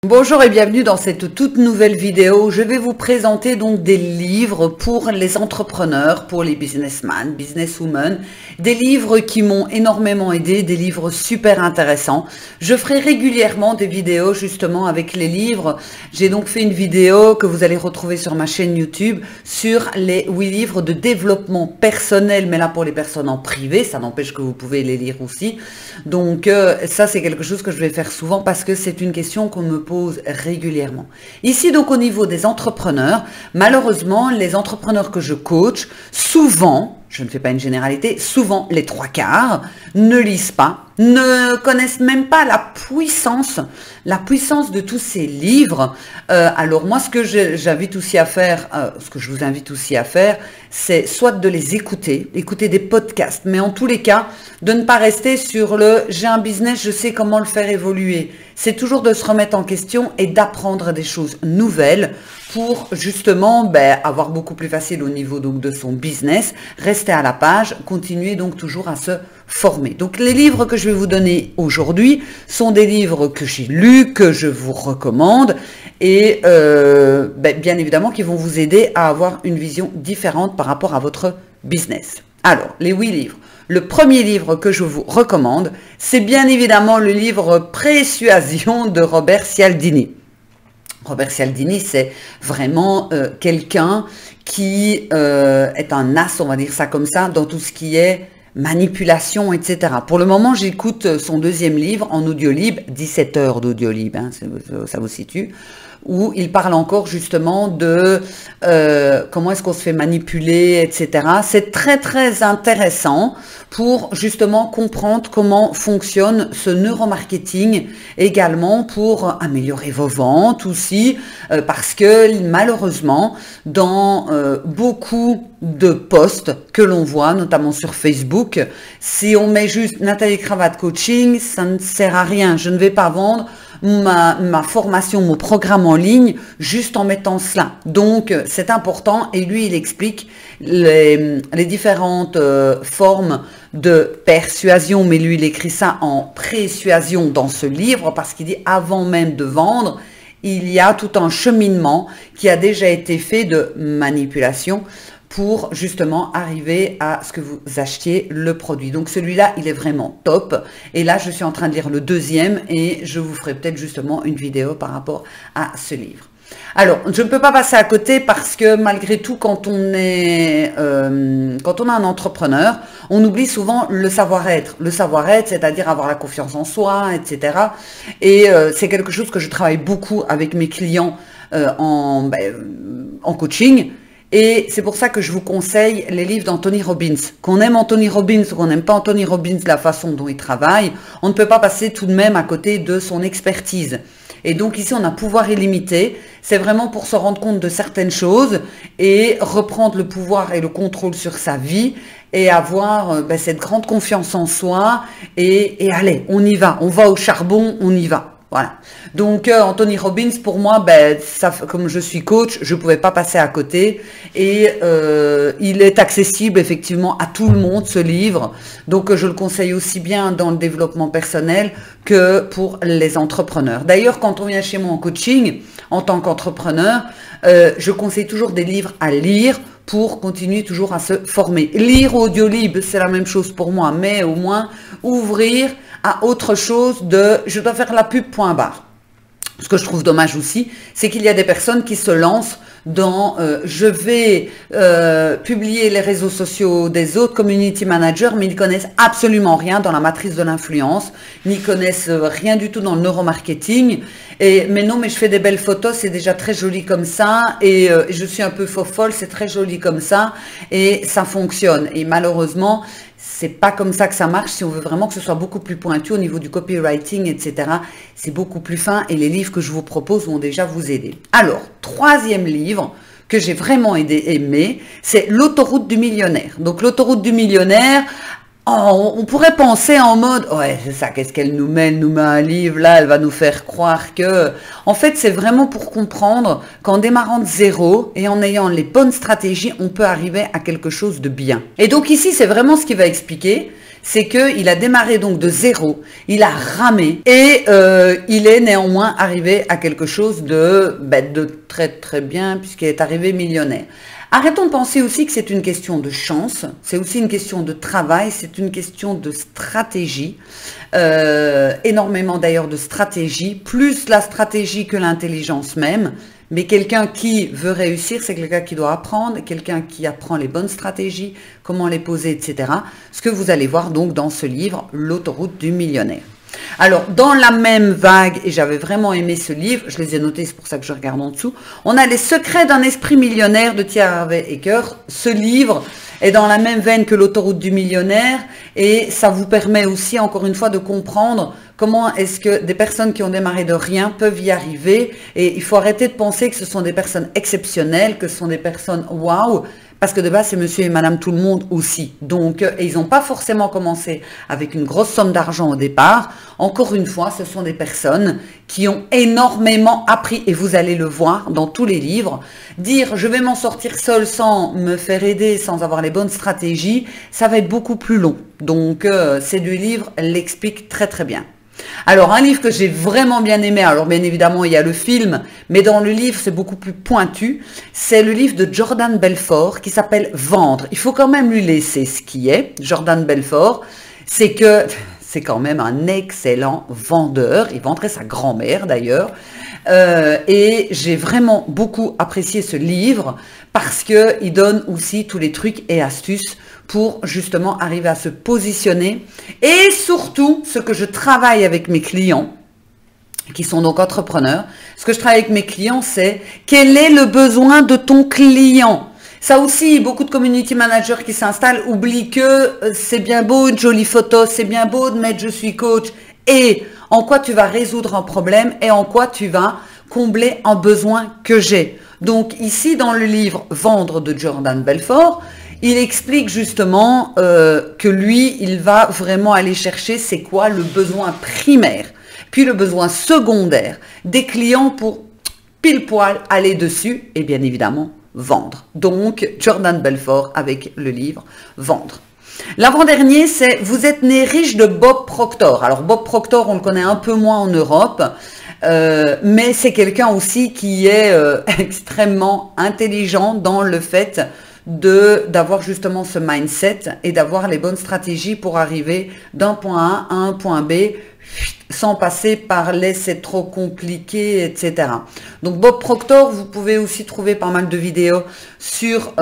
Bonjour et bienvenue dans cette toute nouvelle vidéo. Je vais vous présenter donc des livres pour les entrepreneurs, pour les businessmen, businesswomen, des livres qui m'ont énormément aidé, des livres super intéressants. Je ferai régulièrement des vidéos justement avec les livres. J'ai donc fait une vidéo que vous allez retrouver sur ma chaîne YouTube sur les 8 livres de développement personnel, mais là pour les personnes en privé, ça n'empêche que vous pouvez les lire aussi. Donc ça c'est quelque chose que je vais faire souvent parce que c'est une question qu'on me pose régulièrement. Ici donc au niveau des entrepreneurs, malheureusement les entrepreneurs que je coach, souvent, je ne fais pas une généralité, souvent les 3/4 ne lisent pas, ne connaissent même pas la puissance de tous ces livres. Alors moi ce que j'invite aussi à faire, ce que je vous invite aussi à faire, c'est soit de les écouter des podcasts, mais en tous les cas, de ne pas rester sur le « j'ai un business, je sais comment le faire évoluer ». C'est toujours de se remettre en question et d'apprendre des choses nouvelles pour justement avoir beaucoup plus facile au niveau donc de son business, rester à la page, continuer donc toujours à se former. Donc les livres que je vais vous donner aujourd'hui sont des livres que j'ai lus, que je vous recommande et bien évidemment qui vont vous aider à avoir une vision différente par rapport à votre business. Alors, les 8 livres. Le premier livre que je vous recommande, c'est bien évidemment le livre Persuasion de Robert Cialdini. Robert Cialdini, c'est vraiment quelqu'un qui est un as, on va dire ça comme ça, dans tout ce qui est manipulation, etc. Pour le moment, j'écoute son deuxième livre en audio libre, 17 heures d'audio libre, hein, ça vous situe, où il parle encore justement de comment est-ce qu'on se fait manipuler, etc. C'est très très intéressant pour justement comprendre comment fonctionne ce neuromarketing, également pour améliorer vos ventes aussi, parce que malheureusement, dans beaucoup de posts que l'on voit, notamment sur Facebook, si on met juste Nathalie Cravate Coaching, ça ne sert à rien, je ne vais pas vendre ma formation, mon programme en ligne, juste en mettant cela. Donc, c'est important et lui, il explique les différentes formes de persuasion, mais lui, il écrit ça en persuasion dans ce livre parce qu'il dit avant même de vendre, il y a tout un cheminement qui a déjà été fait de manipulation pour justement arriver à ce que vous achetiez le produit. Donc celui-là, il est vraiment top. Et là, je suis en train de lire le deuxième et je vous ferai peut-être justement une vidéo par rapport à ce livre. Alors, je ne peux pas passer à côté parce que malgré tout, quand on a un entrepreneur, on oublie souvent le savoir-être. Le savoir-être, c'est-à-dire avoir la confiance en soi, etc. Et c'est quelque chose que je travaille beaucoup avec mes clients en coaching. Et c'est pour ça que je vous conseille les livres d'Anthony Robbins. Qu'on aime Anthony Robbins ou qu'on n'aime pas Anthony Robbins, la façon dont il travaille, on ne peut pas passer tout de même à côté de son expertise. Et donc ici, on a pouvoir illimité. C'est vraiment pour se rendre compte de certaines choses et reprendre le pouvoir et le contrôle sur sa vie et avoir cette grande confiance en soi. Et allez, on y va. On va au charbon, on y va. Voilà. Donc Anthony Robbins, pour moi, ça, comme je suis coach, je ne pouvais pas passer à côté. Et il est accessible effectivement à tout le monde, ce livre. Donc je le conseille aussi bien dans le développement personnel que pour les entrepreneurs. D'ailleurs, quand on vient chez moi en coaching, en tant qu'entrepreneur, je conseille toujours des livres à lire pour continuer toujours à se former. Lire audio libre, c'est la même chose pour moi, mais au moins ouvrir à autre chose de je dois faire la pub point barre. Ce que je trouve dommage aussi, c'est qu'il y a des personnes qui se lancent dans je vais publier les réseaux sociaux des autres community managers, mais ils connaissent absolument rien dans la matrice de l'influence, n'y connaissent rien du tout dans le neuromarketing. Mais non, mais je fais des belles photos, c'est déjà très joli comme ça, et je suis un peu faux-folle, c'est très joli comme ça, et ça fonctionne. Et malheureusement, c'est pas comme ça que ça marche. Si on veut vraiment que ce soit beaucoup plus pointu au niveau du copywriting, etc., c'est beaucoup plus fin et les livres que je vous propose vont déjà vous aider. Alors, troisième livre que j'ai vraiment aimé, c'est L'autoroute du millionnaire. Donc, L'autoroute du millionnaire, on pourrait penser en mode, ouais, c'est ça, qu'est-ce qu'elle nous met? Elle nous met un livre, là, elle va nous faire croire que... En fait, c'est vraiment pour comprendre qu'en démarrant de zéro et en ayant les bonnes stratégies, on peut arriver à quelque chose de bien. Et donc ici, c'est vraiment ce qu'il va expliquer. c'est qu'il a démarré donc de zéro, il a ramé et il est néanmoins arrivé à quelque chose de très très bien puisqu'il est arrivé millionnaire. Arrêtons de penser aussi que c'est une question de chance, c'est aussi une question de travail, c'est une question de stratégie, énormément d'ailleurs de stratégie, plus la stratégie que l'intelligence même, mais quelqu'un qui veut réussir, c'est quelqu'un qui doit apprendre, quelqu'un qui apprend les bonnes stratégies, comment les poser, etc. Ce que vous allez voir donc dans ce livre, L'autoroute du millionnaire. Alors, dans la même vague, et j'avais vraiment aimé ce livre, je les ai notés, c'est pour ça que je regarde en dessous, on a Les secrets d'un esprit millionnaire de T. Harv Eker. Ce livre est dans la même veine que L'autoroute du millionnaire et ça vous permet aussi, encore une fois, de comprendre comment est-ce que des personnes qui ont démarré de rien peuvent y arriver. Et il faut arrêter de penser que ce sont des personnes exceptionnelles, que ce sont des personnes waouh. Parce que de base, c'est monsieur et madame tout le monde aussi. Donc, et ils n'ont pas forcément commencé avec une grosse somme d'argent au départ. Encore une fois, ce sont des personnes qui ont énormément appris. Et vous allez le voir dans tous les livres. Dire, je vais m'en sortir seul sans me faire aider, sans avoir les bonnes stratégies, ça va être beaucoup plus long. Donc, ces deux livres l'expliquent très très bien. Alors, un livre que j'ai vraiment bien aimé, alors bien évidemment, il y a le film, mais dans le livre, c'est beaucoup plus pointu, c'est le livre de Jordan Belfort qui s'appelle « Vendre ». Il faut quand même lui laisser ce qui est. Jordan Belfort, c'est que c'est quand même un excellent vendeur. Il vendrait sa grand-mère d'ailleurs. Et j'ai vraiment beaucoup apprécié ce livre parce qu'il donne aussi tous les trucs et astuces pour justement arriver à se positionner. Et surtout, ce que je travaille avec mes clients, qui sont donc entrepreneurs, ce que je travaille avec mes clients, c'est quel est le besoin de ton client. Ça aussi, beaucoup de community managers qui s'installent oublient que c'est bien beau une jolie photo, c'est bien beau de mettre « je suis coach » et en quoi tu vas résoudre un problème et en quoi tu vas combler un besoin que j'ai. Donc ici, dans le livre « Vendre » de Jordan Belfort, il explique justement que lui, il va vraiment aller chercher c'est quoi le besoin primaire, puis le besoin secondaire des clients pour pile poil aller dessus et bien évidemment vendre. Donc Jordan Belfort avec le livre Vendre. L'avant-dernier, c'est Vous êtes né riche de Bob Proctor. Alors Bob Proctor, on le connaît un peu moins en Europe, mais c'est quelqu'un aussi qui est extrêmement intelligent dans le fait d'avoir justement ce mindset et d'avoir les bonnes stratégies pour arriver d'un point A à un point B sans passer par les c'est trop compliqué, etc. Donc Bob Proctor, vous pouvez aussi trouver pas mal de vidéos sur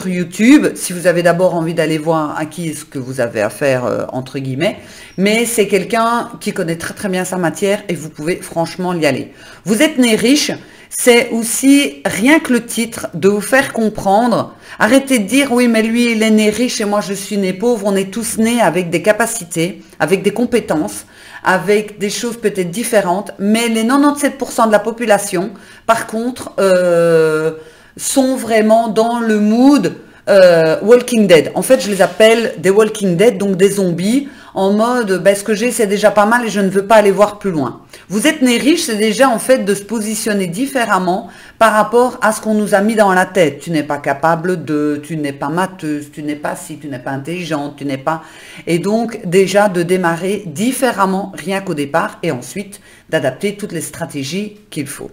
YouTube, si vous avez d'abord envie d'aller voir à qui est-ce que vous avez affaire, entre guillemets, mais c'est quelqu'un qui connaît très très bien sa matière et vous pouvez franchement y aller. Vous êtes né riche, c'est aussi rien que le titre de vous faire comprendre. Arrêtez de dire oui mais lui il est né riche et moi je suis né pauvre. On est tous nés avec des capacités, avec des compétences, avec des choses peut-être différentes, mais les 97% de la population par contre sont vraiment dans le mood Walking Dead. En fait je les appelle des Walking Dead, donc des zombies en mode ce que j'ai c'est déjà pas mal et je ne veux pas aller voir plus loin. Vous êtes né riche, c'est déjà en fait de se positionner différemment par rapport à ce qu'on nous a mis dans la tête. Tu n'es pas capable de, tu n'es pas matheuse, tu n'es pas si, tu n'es pas intelligente, tu n'es pas... Et donc déjà de démarrer différemment rien qu'au départ et ensuite d'adapter toutes les stratégies qu'il faut.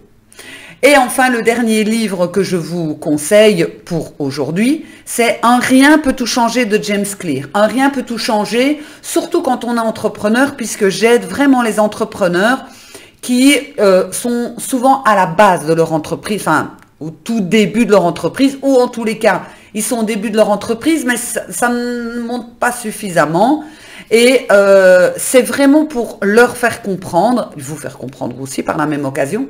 Et enfin, le dernier livre que je vous conseille pour aujourd'hui, c'est Un rien peut tout changer de James Clear. Un rien peut tout changer, surtout quand on est entrepreneur, puisque j'aide vraiment les entrepreneurs qui sont souvent à la base de leur entreprise, enfin, au tout début de leur entreprise, ou en tous les cas, ils sont au début de leur entreprise, mais ça ne monte pas suffisamment. Et c'est vraiment pour leur faire comprendre, vous faire comprendre aussi par la même occasion,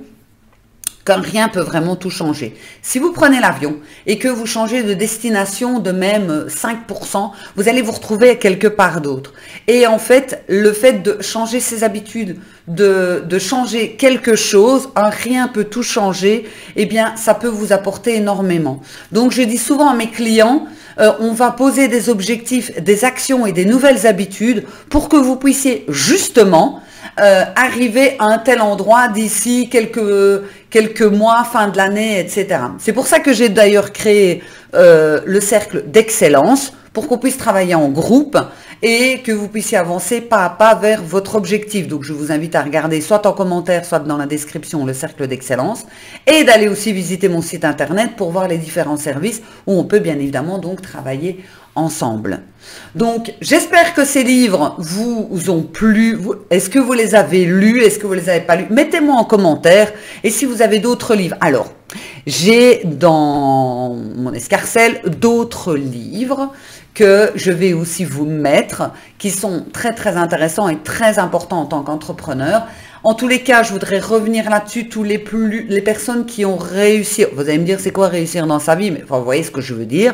qu'un rien peut vraiment tout changer. Si vous prenez l'avion et que vous changez de destination de même 5%, vous allez vous retrouver quelque part d'autre. Et en fait, le fait de changer ses habitudes, de changer quelque chose, un rien peut tout changer, eh bien, ça peut vous apporter énormément. Donc, je dis souvent à mes clients, on va poser des objectifs, des actions et des nouvelles habitudes pour que vous puissiez justement arriver à un tel endroit d'ici quelques mois, fin de l'année, etc. C'est pour ça que j'ai d'ailleurs créé le cercle d'excellence pour qu'on puisse travailler en groupe et que vous puissiez avancer pas à pas vers votre objectif. Donc je vous invite à regarder soit en commentaire, soit dans la description le cercle d'excellence, et d'aller aussi visiter mon site internet pour voir les différents services où on peut bien évidemment donc travailler ensemble. Donc j'espère que ces livres vous ont plu. Est-ce que vous les avez lus? Est-ce que vous les avez pas lus? Mettez-moi en commentaire. Et si vous avez d'autres livres, alors j'ai dans mon escarcelle d'autres livres que je vais aussi vous mettre, qui sont très très intéressants et très importants en tant qu'entrepreneur. En tous les cas, je voudrais revenir là-dessus, les personnes qui ont réussi. Vous allez me dire, c'est quoi réussir dans sa vie? Mais enfin, vous voyez ce que je veux dire.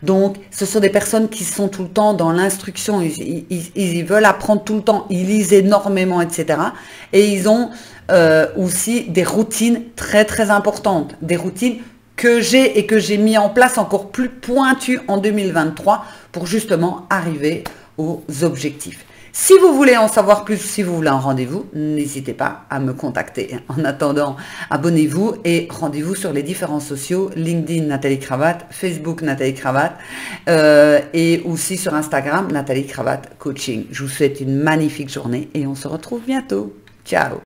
Donc, ce sont des personnes qui sont tout le temps dans l'instruction, ils veulent apprendre tout le temps, ils lisent énormément, etc. Et ils ont aussi des routines très très importantes, des routines que j'ai mis en place encore plus pointues en 2023 pour justement arriver aux objectifs. Si vous voulez en savoir plus, si vous voulez un rendez-vous, n'hésitez pas à me contacter. En attendant, abonnez-vous et rendez-vous sur les différents sociaux, LinkedIn Nathalie Cravatte, Facebook Nathalie Cravatte et aussi sur Instagram Nathalie Cravatte Coaching. Je vous souhaite une magnifique journée et on se retrouve bientôt. Ciao!